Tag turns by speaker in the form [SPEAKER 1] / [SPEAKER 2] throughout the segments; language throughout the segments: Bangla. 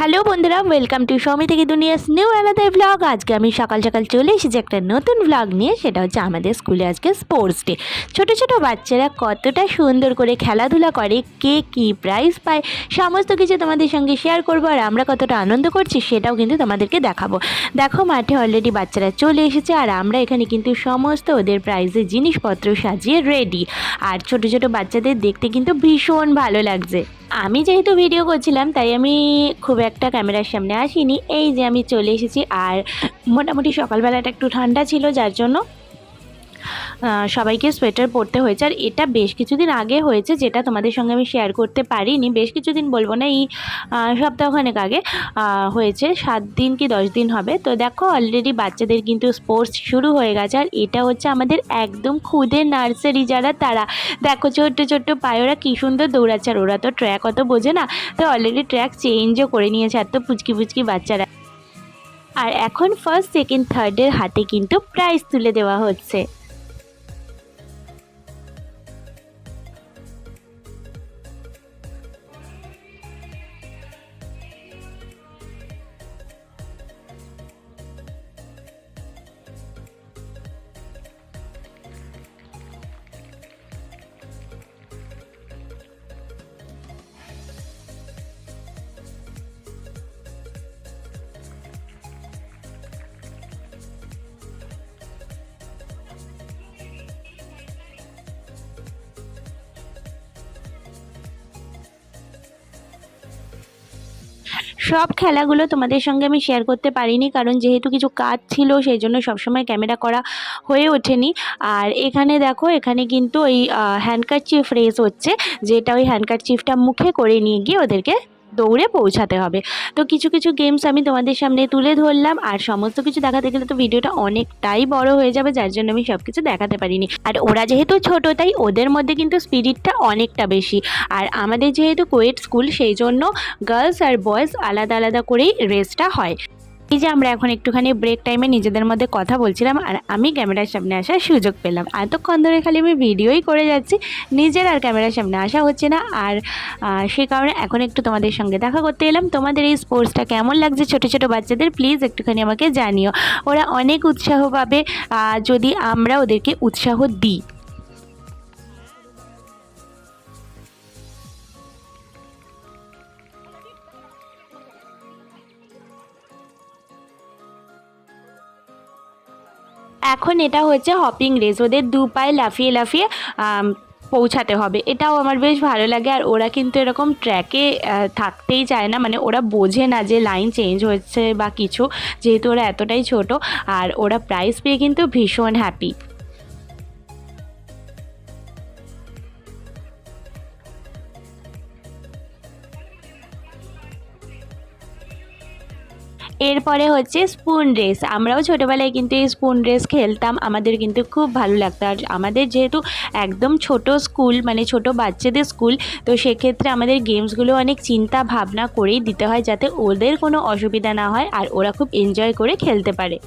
[SPEAKER 1] হ্যালো বন্ধুরা, ওয়েলকাম টু সৌমি থেকে দুনিয়াস নিউ আনাদার ব্লগ। আজকে আমি সকাল সকাল চলে এসেছি একটা নতুন ব্লগ নিয়ে। সেটা হচ্ছে আমাদের স্কুলে আজকে স্পোর্টস ডে। ছোট ছোট বাচ্চারা কতটা সুন্দর করে খেলাধুলা করে, কে কী প্রাইজ পায়, সমস্ত কিছু তোমাদের সঙ্গে শেয়ার করবো। আর আমরা কতটা আনন্দ করছি সেটাও কিন্তু তোমাদেরকে দেখাবো। দেখো, মাঠে অলরেডি বাচ্চারা চলে এসেছে আর আমরা এখানে কিন্তু সমস্ত ওদের প্রাইজের জিনিসপত্র সাজিয়ে রেডি। আর ছোট ছোট বাচ্চাদের দেখতে কিন্তু ভীষণ ভালো লাগছে। আমি যেহেতু ভিডিও করছিলাম তাই আমি খুব একটা ক্যামেরার সামনে আসিনি। এই যে আমি চলে এসেছি, আর মোটামুটি সকালবেলাটা একটু ঠান্ডা ছিল, যার জন্য সবাইকে সোয়েটার পরতে হয়েছে। আর এটা বেশ কিছুদিন আগে হয়েছে, যেটা তোমাদের সঙ্গে আমি শেয়ার করতে পারিনি। বেশ কিছুদিন বলবো না, এই সপ্তাহখানেক আগে হয়েছে, 7 দিন কি 10 দিন হবে। তো দেখো, অলরেডি বাচ্চাদের কিন্তু স্পোর্টস শুরু হয়ে গেছে। আর এটা হচ্ছে আমাদের একদম খুদে নার্সারি যারা, তারা দেখো ছোট্ট ছোট্ট পায়ে ওরা কী সুন্দর দৌড়াচ্ছে। আর ওরা তো ট্র্যাক অত বোঝে না, তো অলরেডি ট্র্যাক চেঞ্জও করে নিয়েছে এত পুচকি পুচকি বাচ্চারা। আর এখন ফার্স্ট সেকেন্ড থার্ডের হাতে কিন্তু প্রাইজ তুলে দেওয়া হচ্ছে। সব খেলাগুলো তোমাদের সঙ্গে আমি শেয়ার করতে পারিনি, কারণ যেহেতু কিছু কাজ ছিল সেই জন্য সবসময় ক্যামেরা করা হয়ে ওঠেনি। আর এখানে দেখো, এখানে কিন্তু ওই হ্যান্ডকারচিফ রেস হচ্ছে, যেটা ওই হ্যান্ডকারচিফটা মুখে করে নিয়ে গিয়ে ওদেরকে দৌড়ে পৌঁছাতে হবে। তো কিছু কিছু গেমস আমি তোমাদের সামনে তুলে ধরলাম। আর সমস্ত কিছু দেখাতে গেলে তো ভিডিওটা অনেকটাই বড় হয়ে যাবে, যার জন্য আমি সব কিছু দেখাতে পারিনি। আর ওরা যেহেতু ছোট, তাই ওদের মধ্যে কিন্তু স্পিরিটটা অনেকটা বেশি। আর আমাদের যেহেতু কোয়েট স্কুল, সেই জন্য গার্লস আর বয়েজ আলাদা আলাদা করেই রেসটা হয়। এই যে আমরা এখন একটুখানি ব্রেক টাইমে নিজেদের মধ্যে কথা বলছিলাম, আর আমি ক্যামেরার সামনে আসার সুযোগ পেলাম। এতক্ষণ ধরে খালি আমি ভিডিওই করে যাচ্ছি, নিজের আর ক্যামেরার সামনে আসা হচ্ছে না। আর সে কারণে এখন একটু তোমাদের সঙ্গে দেখা করতে এলাম। তোমাদের এই স্পোর্টসটা কেমন লাগছে ছোট ছোট বাচ্চাদের, প্লিজ একটুখানি আমাকে জানিও। ওরা অনেক উৎসাহ পাবে যদি আমরা ওদেরকে উৎসাহ দিই। এখন এটা হচ্ছে হপিং রেস, ওদের দু পায়ে লাফিয়ে লাফিয়ে পৌঁছাতে হবে। এটাও আমার বেশ ভালো লাগে। আর ওরা কিন্তু এরকম ট্র্যাকে থাকতেই চায় না, মানে ওরা বোঝে না যে লাইন চেঞ্জ হচ্ছে বা কিছু, যেহেতু ওরা এতটাই ছোট। আর ওরা প্রাইজ পেয়ে কিন্তু ভীষণ হ্যাপি। এরপরে হচ্ছে স্পুন রেস। আমরাও ছোটোবেলায় কিন্তু এই স্পুন রেস খেলতাম, আমাদের কিন্তু খুব ভালো লাগতো। আর আমাদের যেহেতু একদম ছোট স্কুল, মানে ছোট বাচ্চাদের স্কুল, তো সেক্ষেত্রে আমাদের গেমসগুলো অনেক চিন্তা ভাবনা করেই দিতে হয়, যাতে ওদের কোনো অসুবিধা না হয় আর ওরা খুব এনজয় করে খেলতে পারে।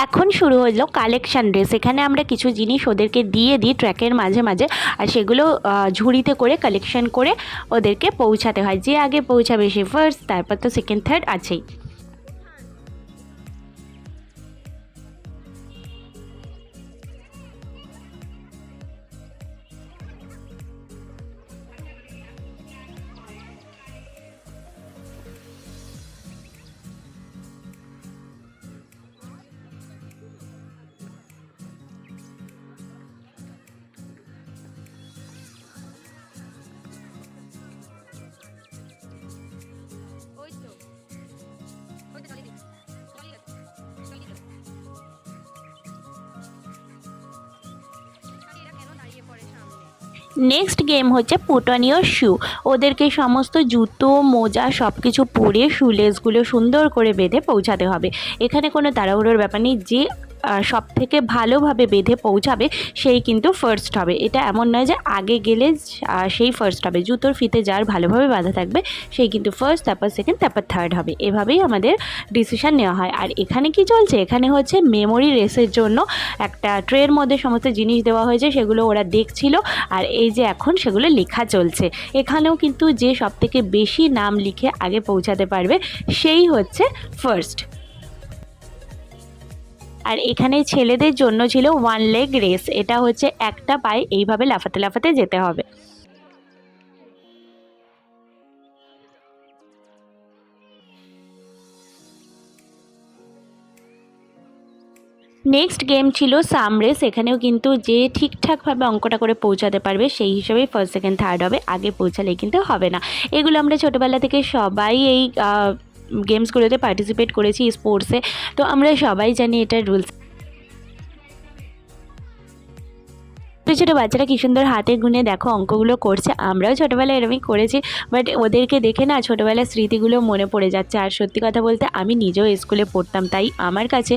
[SPEAKER 1] এখন শুরু হলো কালেকশান রেস। এখানে আমরা কিছু জিনিস ওদেরকে দিয়ে দিই ট্র্যাকের মাঝে মাঝে, আর সেগুলো ঝুড়িতে করে কালেকশন করে ওদেরকে পৌঁছাতে হয়। যে আগে পৌঁছাবে সে ফার্স্ট, তারপর তো সেকেন্ড থার্ড আছেই। নেক্সট গেম হচ্ছে পুট অন ইওর শু। ওদেরকে সমস্ত জুতো মোজা সব কিছু পরে শুলেসগুলো সুন্দর করে বেঁধে পৌঁছাতে হবে। এখানে কোনো তাড়াহুড়োর ব্যাপার নেই, যে সব থেকে ভালোভাবে বেঁধে পৌঁছাবে সেই কিন্তু ফার্স্ট হবে। এটা এমন নয় যে আগে গেলে সেই ফার্স্ট হবে, জুতোর ফিতে যার ভালোভাবে বাঁধা থাকবে সেই কিন্তু ফার্স্ট, তারপর সেকেন্ড, তারপর থার্ড হবে। এভাবেই আমাদের ডিসিশান নেওয়া হয়। আর এখানে কি চলছে, এখানে হচ্ছে মেমোরি রেসের জন্য একটা ট্রের মধ্যে সমস্ত জিনিস দেওয়া হয়েছে, সেগুলো ওরা দেখছিল আর এই যে এখন সেগুলো লেখা চলছে। এখানেও কিন্তু যে সবথেকে বেশি নাম লিখে আগে পৌঁছাতে পারবে সেই হচ্ছে ফার্স্ট। আর এখানে ছেলেদের জন্য ছিল 1 লেগ রেস। এটা হচ্ছে একটা পায়ে এইভাবে লাফাতে লাফাতে যেতে হবে। নেক্সট গেম ছিল সাম রেস। এখানেও কিন্তু যে ঠিকঠাকভাবে অঙ্কটা করে পৌঁছাতে পারবে সেই হিসেবেই ফার্স্ট, সেকেন্ড, থার্ড হবে। আগে পৌঁছালেই কিন্তু হবে না। এগুলো আমরা ছোটোবেলা থেকে সবাই এই গেমসগুলোতে পার্টিসিপেট করেছি, স্পোর্টসে, তো আমরা সবাই জানি এটার রুলস। ছোটো ছোটো বাচ্চারা কী সুন্দর হাতে গুনে দেখো অঙ্কগুলো করছে। আমরাও ছোটোবেলায় এরকমই করেছি, বাট ওদেরকে দেখে না ছোটোবেলার স্মৃতিগুলো মনে পড়ে যাচ্ছে। আর সত্যি কথা বলতে আমি নিজেও স্কুলে পড়তাম, তাই আমার কাছে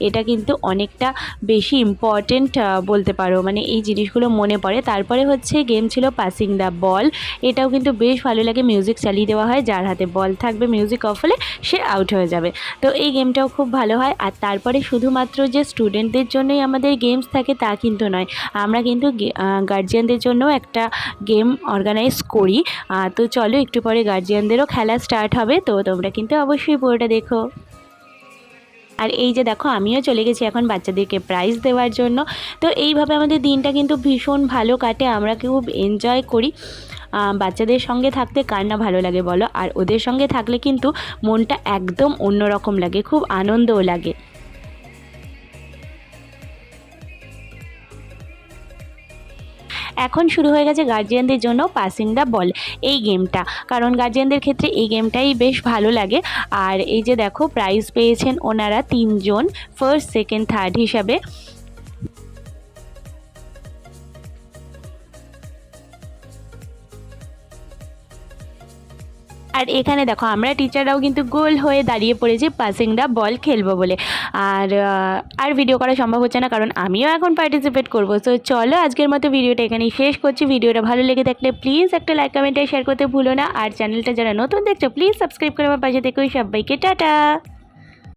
[SPEAKER 1] এটা কিন্তু অনেকটা বেশি ইম্পর্টেন্ট বলতে পারো, মানে এই জিনিসগুলো মনে পড়ে। তারপরে হচ্ছে গেম ছিল পাসিং দ্য বল। এটাও কিন্তু বেশ ভালো লাগে, মিউজিক চালিয়ে দেওয়া হয়, যার হাতে বল থাকবে মিউজিক অফ হলে সে আউট হয়ে যাবে। তো এই গেমটাও খুব ভালো হয়। আর তারপরে শুধুমাত্র যে স্টুডেন্টদের জন্যই আমাদের গেমস থাকে তা কিন্তু নয়, আমরা কিন্তু গার্জিয়ানদের জন্য একটা গেম অর্গানাইজ করি। তো চলো একটু পরে গার্জিয়ানদেরও খেলা স্টার্ট হবে, তো তোমরা কিন্তু অবশ্যই পুরোটা দেখো। আর এই যে দেখো আমিও চলে গেছি এখন বাচ্চাদেরকে প্রাইজ দেওয়ার জন্য। তো এইভাবে আমাদের দিনটা কিন্তু ভীষণ ভালো কাটে, আমরা খুব এনজয় করি। বাচ্চাদের সঙ্গে থাকতে কার না ভালো লাগে বলো, আর ওদের সঙ্গে থাকলে কিন্তু মনটা একদম অন্যরকম লাগে, খুব আনন্দও লাগে। এখন শুরু হয়ে গেছে গার্জিয়ানদের জন্য পাসিং দ্য বল এই গেমটা, কারণ গার্জিয়ানদের ক্ষেত্রে এই গেমটাই বেশ ভালো লাগে। আর এই যে দেখো প্রাইজ পেয়েছেন ওনারা 3 জন, ফার্স্ট, সেকেন্ড, থার্ড হিসাবে। আর এখানে দেখো আমরা টিচাররাও কিন্তু গোল হয়ে দাঁড়িয়ে পড়েছি পাসিং দ্য বল খেলবো বলে। আর ভিডিও করা সম্ভব হচ্ছে না, কারণ আমিও এখন পার্টিসিপেট করবো। তো চলো আজকের মতো ভিডিওটা এখানেই শেষ করছি। ভিডিওটা ভালো লেগে থাকলে প্লিজ একটা লাইক, কমেন্ট, শেয়ার করতে ভুলো না। আর চ্যানেলটা যারা নতুন দেখছো প্লিজ সাবস্ক্রাইব করে আমার পাশে থেকো। সবাইকে টাটা।